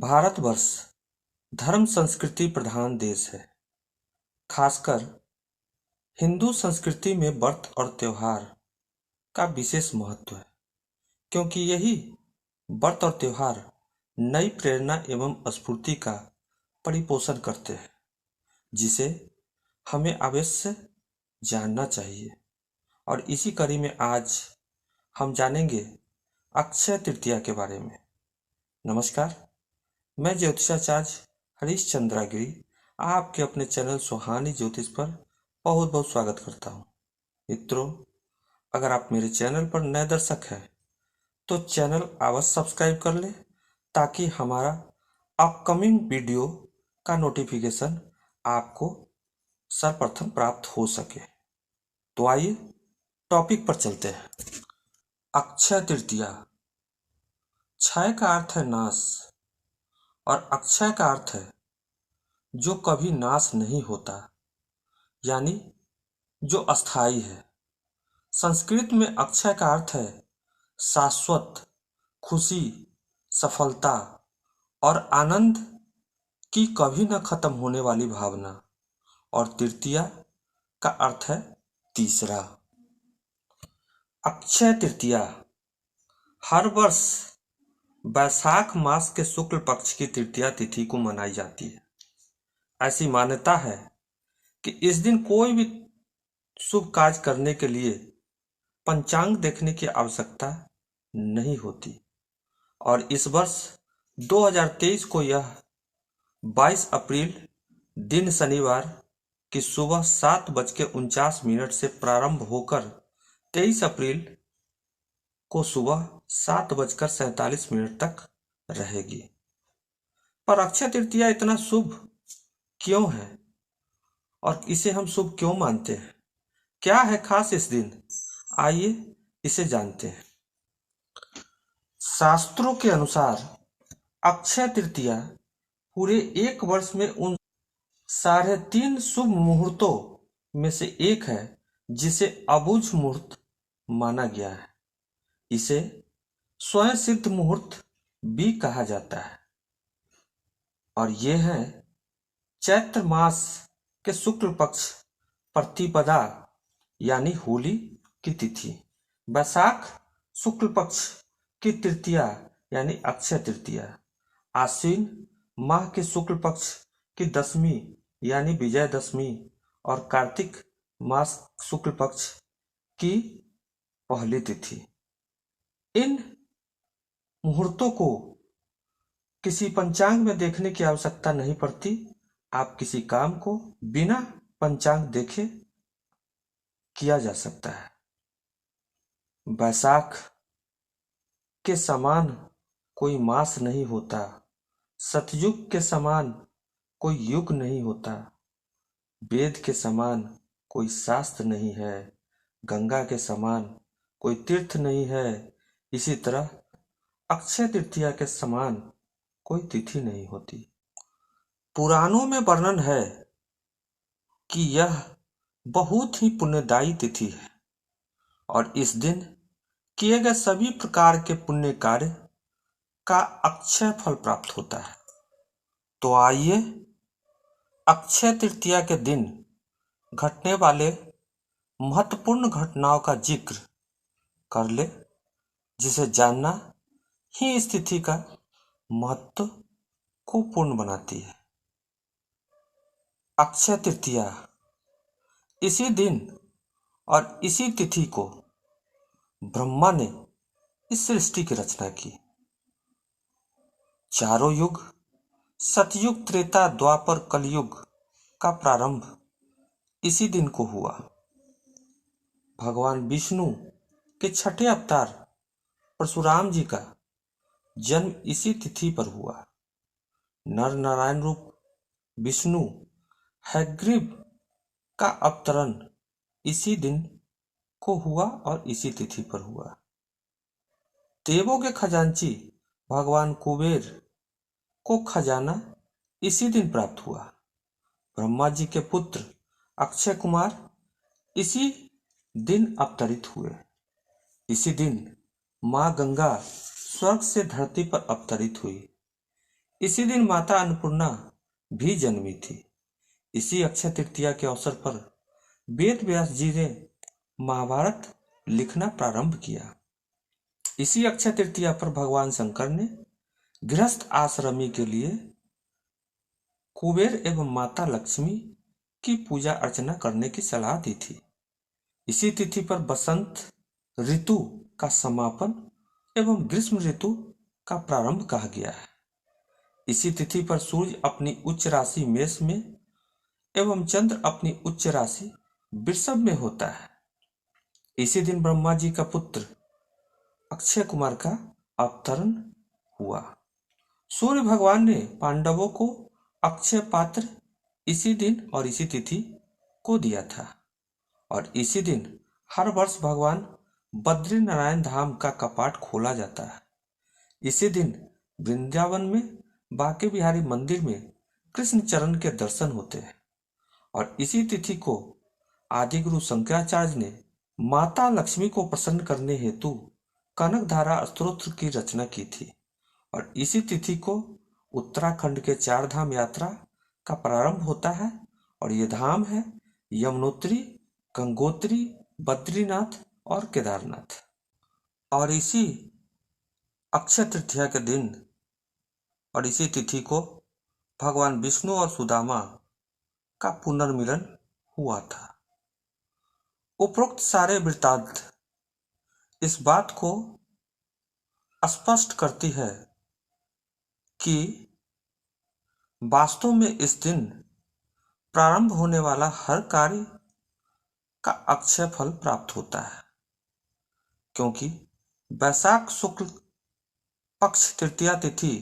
भारतवर्ष धर्म संस्कृति प्रधान देश है। खासकर हिंदू संस्कृति में व्रत और त्योहार का विशेष महत्व है, क्योंकि यही व्रत और त्योहार नई प्रेरणा एवं स्फूर्ति का परिपोषण करते हैं, जिसे हमें अवश्य जानना चाहिए। और इसी कड़ी में आज हम जानेंगे अक्षय तृतीया के बारे में। नमस्कार, मैं ज्योतिषाचार्य हरीश चंद्रागिरी आपके अपने चैनल सुहानी ज्योतिष पर बहुत बहुत स्वागत करता हूँ। मित्रों, अगर आप मेरे चैनल पर नए दर्शक हैं तो चैनल अवश्य सब्सक्राइब कर लें, ताकि हमारा अपकमिंग वीडियो का नोटिफिकेशन आपको सर्वप्रथम प्राप्त हो सके। तो आइए टॉपिक पर चलते हैं। अक्षय तृतीया। क्षय का अर्थ है नाश और अक्षय का अर्थ है जो कभी नाश नहीं होता, यानी जो अस्थाई है। संस्कृत में अक्षय का अर्थ है शाश्वत, खुशी, सफलता और आनंद की कभी न खत्म होने वाली भावना। और तृतीया का अर्थ है तीसरा। अक्षय तृतीया हर वर्ष वैशाख मास के शुक्ल पक्ष की तृतीया तिथि को मनाई जाती है। ऐसी मान्यता है कि इस दिन कोई भी शुभ कार्य करने के लिए पंचांग देखने की आवश्यकता नहीं होती। और इस वर्ष 2023 को यह 22 अप्रैल दिन शनिवार की सुबह 7:49 से प्रारंभ होकर 23 अप्रैल को सुबह 7:47 तक रहेगी। पर अक्षय तृतीया इतना शुभ क्यों है और इसे हम शुभ क्यों मानते हैं? क्या है खास इस दिन? आइए इसे जानते हैं। शास्त्रों के अनुसार अक्षय तृतीया पूरे एक वर्ष में उन 3.5 शुभ मुहूर्तों में से एक है जिसे अबुझ मुहूर्त माना गया है। इसे स्वयं सिद्ध मुहूर्त भी कहा जाता है और यह है चैत्र मास के शुक्ल पक्ष प्रतिपदा यानी होली की तिथि, वैशाख शुक्ल पक्ष की तृतीया यानी अक्षय तृतीया, आश्विन माह के शुक्ल पक्ष की दशमी यानी विजयदशमी और कार्तिक मास शुक्ल पक्ष की पहली तिथि। इन मुहूर्तों को किसी पंचांग में देखने की आवश्यकता नहीं पड़ती। आप किसी काम को बिना पंचांग देखे किया जा सकता है। वैशाख के समान कोई मास नहीं होता, सतयुग के समान कोई युग नहीं होता, वेद के समान कोई शास्त्र नहीं है, गंगा के समान कोई तीर्थ नहीं है। इसी तरह अक्षय तृतीया के समान कोई तिथि नहीं होती। पुराणों में वर्णन है कि यह बहुत ही पुण्यदायी तिथि है और इस दिन किए गए सभी प्रकार के पुण्य कार्य का अक्षय फल प्राप्त होता है। तो आइए अक्षय तृतीया के दिन घटने वाले महत्वपूर्ण घटनाओं का जिक्र कर ले, जिसे जानना ही इस तिथि का महत्व को पूर्ण बनाती है। अक्षय तृतीया, इसी दिन और इसी तिथि को ब्रह्मा ने इस सृष्टि की रचना की। चारों युग सतयुग, त्रेता, द्वापर, कलयुग का प्रारंभ इसी दिन को हुआ। भगवान विष्णु के छठे अवतार परशुराम जी का जन्म इसी तिथि पर हुआ। नर नारायण रूप विष्णु हयग्रीव का अवतरण इसी दिन को हुआ और इसी तिथि पर हुआ। देवों के खजांची भगवान कुबेर को खजाना इसी दिन प्राप्त हुआ। ब्रह्मा जी के पुत्र अक्षय कुमार इसी दिन अवतरित हुए। इसी दिन मां गंगा स्वर्ग से धरती पर अवतरित हुई। इसी दिन माता अन्नपूर्णा भी जन्मी थी। इसी अक्षय तृतीया के अवसर पर वेद व्यास जी ने महाभारत लिखना प्रारंभ किया। इसी अक्षय तृतीया पर भगवान शंकर ने गृहस्थ आश्रमी के लिए कुबेर एवं माता लक्ष्मी की पूजा अर्चना करने की सलाह दी थी। इसी तिथि पर बसंत ऋतु का समापन एवं ग्रीष्म ऋतु का प्रारंभ कहा गया है। इसी तिथि पर सूर्य अपनी उच्च राशि मेष में एवं चंद्र अपनी उच्च राशि वृषभ में होता है। इसी दिन ब्रह्मा जी का पुत्र अक्षय कुमार का अवतरण हुआ। सूर्य भगवान ने पांडवों को अक्षय पात्र इसी दिन और इसी तिथि को दिया था और इसी दिन हर वर्ष भगवान बद्रीनारायण धाम का कपाट खोला जाता है। इसी दिन वृंदावन में बांके बिहारी मंदिर में कृष्ण चरण के दर्शन होते हैं और इसी तिथि को आदिगुरु शंकराचार्य ने माता लक्ष्मी को प्रसन्न करने हेतु कनकधारा स्तोत्र की रचना की थी और इसी तिथि को उत्तराखंड के चार धाम यात्रा का प्रारंभ होता है और ये धाम है यमुनोत्री, गंगोत्री, बद्रीनाथ और केदारनाथ। और इसी अक्षय तृतीया के दिन और इसी तिथि को भगवान विष्णु और सुदामा का पुनर्मिलन हुआ था। उपरोक्त सारे वृत्तांत इस बात को स्पष्ट करती है कि वास्तव में इस दिन प्रारंभ होने वाला हर कार्य का अक्षय फल प्राप्त होता है, क्योंकि वैशाख शुक्ल पक्ष तृतीया तिथि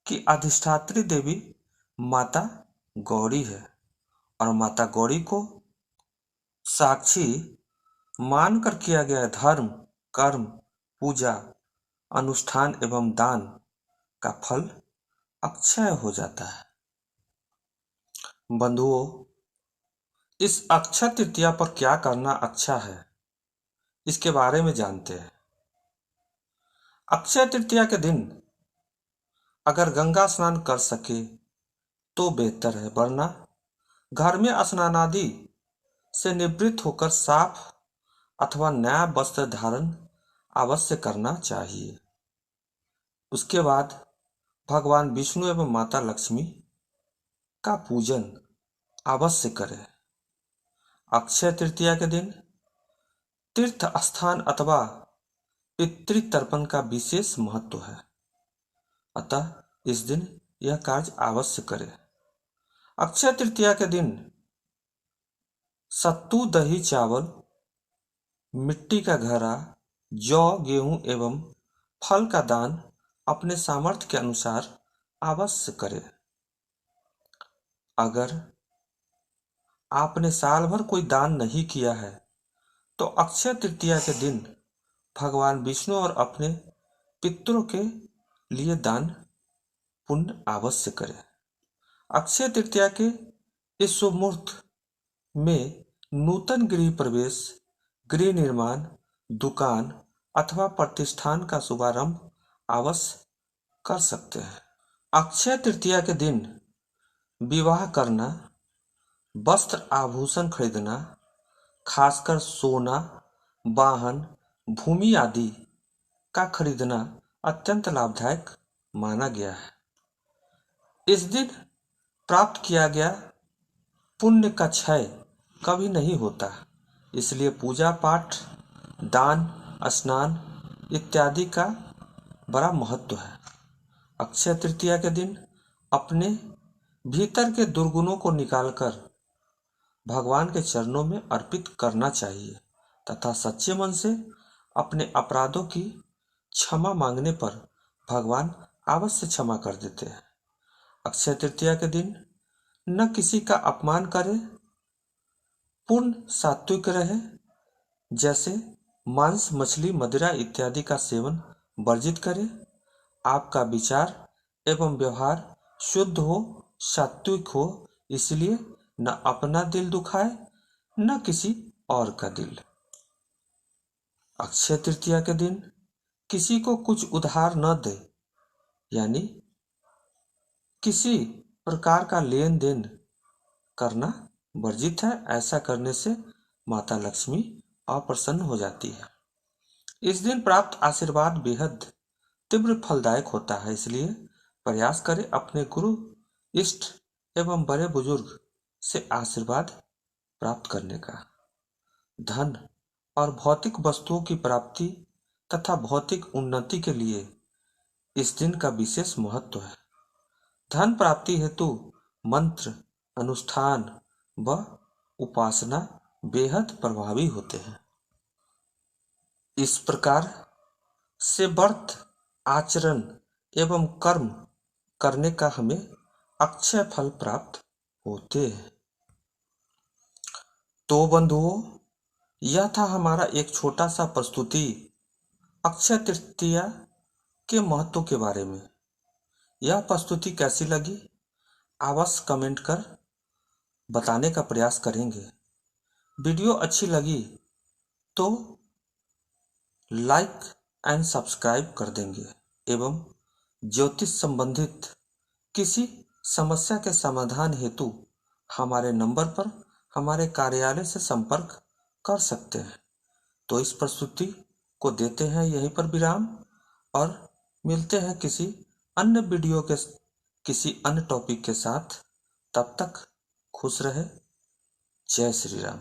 की अधिष्ठात्री देवी माता गौरी है और माता गौरी को साक्षी मानकर किया गया धर्म, कर्म, पूजा, अनुष्ठान एवं दान का फल अक्षय हो जाता है। बंधुओं, इस अक्षय तृतीया पर क्या करना अच्छा है, इसके बारे में जानते हैं। अक्षय तृतीया के दिन अगर गंगा स्नान कर सके तो बेहतर है, वरना घर में स्नानादि से निवृत्त होकर साफ अथवा नया वस्त्र धारण अवश्य करना चाहिए। उसके बाद भगवान विष्णु एवं माता लक्ष्मी का पूजन अवश्य करें। अक्षय तृतीया के दिन तीर्थ स्थान अथवा पितृतर्पण का विशेष महत्व है, अतः इस दिन यह कार्य अवश्य करें। अक्षय तृतीया के दिन सत्तू, दही, चावल, मिट्टी का घड़ा, जौ, गेहूं एवं फल का दान अपने सामर्थ्य के अनुसार अवश्य करें। अगर आपने साल भर कोई दान नहीं किया है तो अक्षय तृतीया के दिन भगवान विष्णु और अपने पितरों के लिए दान पुण्य अवश्य करें। अक्षय तृतीया के इस शुभ मुहूर्त में नूतन गृह प्रवेश, गृह निर्माण, दुकान अथवा प्रतिष्ठान का शुभारंभ अवश्य कर सकते हैं। अक्षय तृतीया के दिन विवाह करना, वस्त्र आभूषण खरीदना, खासकर सोना, वाहन, भूमि आदि का खरीदना अत्यंत लाभदायक माना गया है। इस दिन प्राप्त किया गया पुण्य का क्षय कभी नहीं होता, इसलिए पूजा पाठ, दान, स्नान इत्यादि का बड़ा महत्व है। अक्षय तृतीया के दिन अपने भीतर के दुर्गुणों को निकालकर भगवान के चरणों में अर्पित करना चाहिए तथा सच्चे मन से अपने अपराधों की क्षमा मांगने पर भगवान अवश्य क्षमा कर देते हैं। अक्षय तृतीया के दिन न किसी का अपमान करें, पूर्ण सात्विक रहे, जैसे मांस, मछली, मदिरा इत्यादि का सेवन वर्जित करें। आपका विचार एवं व्यवहार शुद्ध हो, सात्विक हो, इसलिए न अपना दिल दुखाए न किसी और का दिल। अक्षय तृतीया के दिन किसी को कुछ उधार न दे, यानी किसी प्रकार का लेन देन करना वर्जित है। ऐसा करने से माता लक्ष्मी अप्रसन्न हो जाती है। इस दिन प्राप्त आशीर्वाद बेहद तीव्र फलदायक होता है, इसलिए प्रयास करें अपने गुरु, इष्ट एवं बड़े बुजुर्ग से आशीर्वाद प्राप्त करने का। धन और भौतिक वस्तुओं की प्राप्ति तथा भौतिक उन्नति के लिए इस दिन का विशेष महत्व है। धन प्राप्ति हेतु मंत्र, अनुष्ठान व उपासना बेहद प्रभावी होते हैं। इस प्रकार से व्रत आचरण एवं कर्म करने का हमें अक्षय फल प्राप्त होते हैं। तो बंधुओं, यह था हमारा एक छोटा सा प्रस्तुति अक्षय तृतीया के महत्व के बारे में। यह प्रस्तुति कैसी लगी अवश्य कमेंट कर बताने का प्रयास करेंगे। वीडियो अच्छी लगी तो लाइक एंड सब्सक्राइब कर देंगे एवं ज्योतिष संबंधित किसी समस्या के समाधान हेतु हमारे नंबर पर हमारे कार्यालय से संपर्क कर सकते हैं। तो इस प्रस्तुति को देते हैं यहीं पर विराम और मिलते हैं किसी अन्य वीडियो के किसी अन्य टॉपिक के साथ। तब तक खुश रहे। जय श्री राम।